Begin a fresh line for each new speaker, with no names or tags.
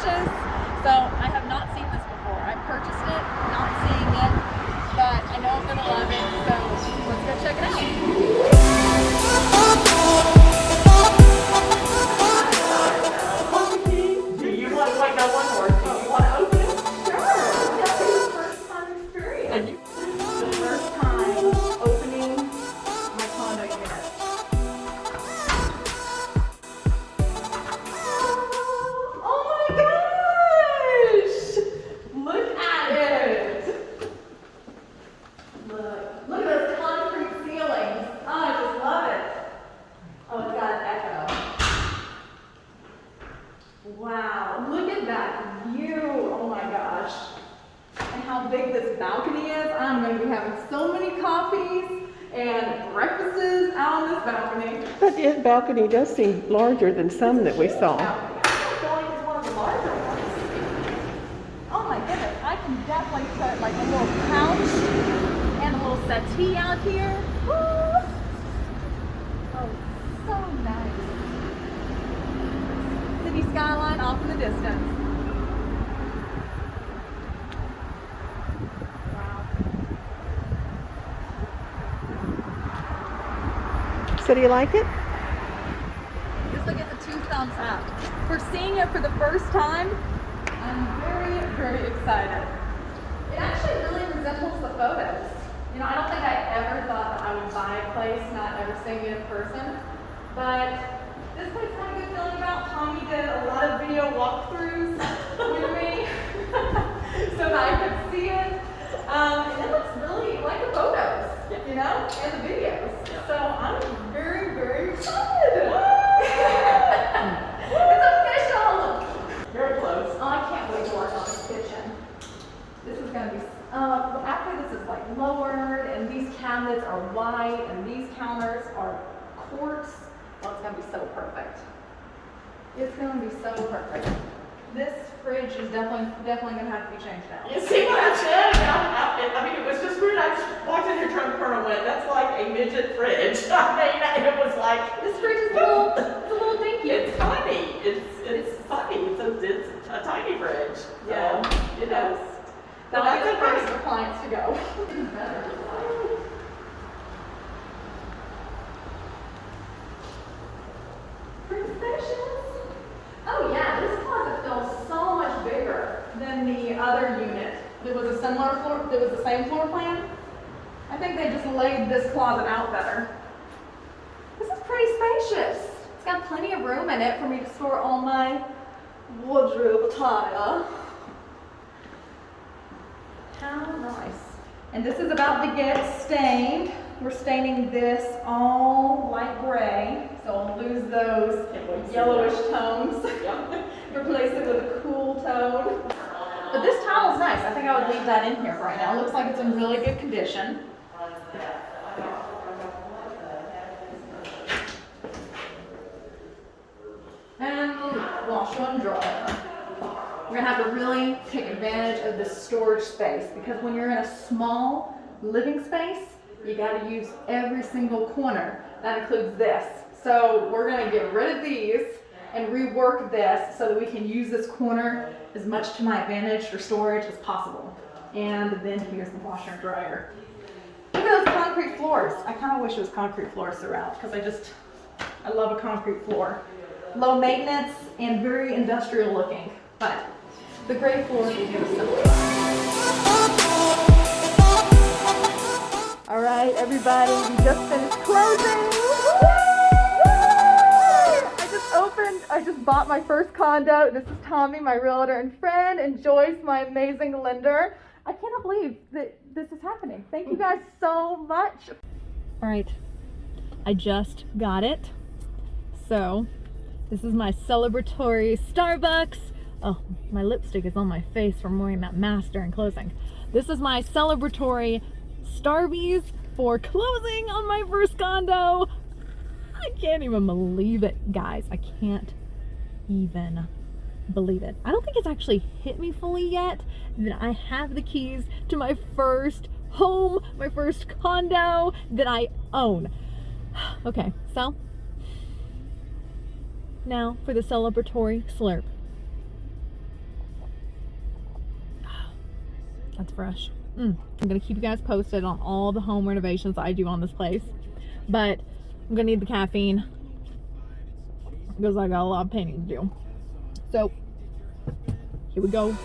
spacious. So I have not seen this before. I purchased it, not seeing it, but I know I'm gonna love it. So let's go check it out.
Do you want to wait no one more? Do you want to open it?
Sure. This is a first time experience.
And you,
The first time opening my condo unit. Oh my gosh! Look at it! Look at those concrete ceilings. Oh, I just love it. Oh, it's got an echo. Wow, look at that view. Oh my gosh. And how big this balcony is. I'm going to be having so many coffees and breakfasts out on this balcony.
but the balcony does seem larger than some that we saw.
I feel like it's one of the larger ones. Oh my goodness, I can definitely put like a little couch and a little settee out here. Woo! Oh, so nice. City skyline off in the distance.
So do you like it?
This one gets a 2 thumbs up. For seeing it for the first time, I'm very, very excited. It actually really resembles the photos. You know, I don't think I ever thought that I would buy a place not ever seeing it in person, but this place had a good feeling about. Tommy did a lot of video walkthroughs with me so that I could see it. And it looks really like the photos, you know, and the videos. So I'm very, very excited. It's official.
Very close.
Oh, I can't wait to work on this kitchen. This is going to be, after this is like lowered and these cabinets are white and these counters are quartz, well, it's going to be so perfect. It's going to be so perfect. This fridge is definitely going to have to be changed out.
You see what I said? I mean, it was just weird. I just walked in here trying to turn and went, that's like a midget fridge. I mean, it was like,
This fridge is a little dinky.
it's funny. It's funny. It's a tiny fridge. So,
Yeah,
it is.
So
But
that's
that's
the first
okay.
for clients to go. Pretty spacious. Oh yeah, this closet feels so much bigger than the other unit. It was a similar floor, it was the same floor plan. I think they just laid this closet out better. This is pretty spacious. It's got plenty of room in it for me to store all my wardrobe attire. How nice. And this is about to get stained. We're staining this all light gray, so I'll lose those yellowish tones.
Yep.
Replace it with a cool tone. But this tile is nice. I think I would leave that in here for right now. It looks like it's in really good condition. And washer and dryer. We're gonna have to really take advantage of this storage space because when you're in a small living space, you gotta use every single corner. That includes this. So we're gonna get rid of these and rework this so that we can use this corner as much to my advantage for storage as possible. And then here's the washer and dryer. Look at those concrete floors. I kind of wish it was concrete floors throughout because I love a concrete floor. Low maintenance and very industrial looking, but the gray floors will give us something. All right, everybody, we just finished closing. I just bought my first condo. This is Tommy, my realtor and friend, and Joyce, my amazing lender. I cannot believe that this is happening. Thank you guys so much. All right, I just got it. So this is my celebratory Starbucks. Oh, my lipstick is on my face from wearing that mask during closing. This is my celebratory Starbies for closing on my first condo. I can't even believe it, guys. I can't even believe it. I don't think it's actually hit me fully yet that I have the keys to my first home, my first condo that I own. Okay, so now for the celebratory slurp. That's fresh. I'm gonna keep you guys posted on all the home renovations I do on this place, but I'm gonna need the caffeine because I got a lot of painting to do. So here we go.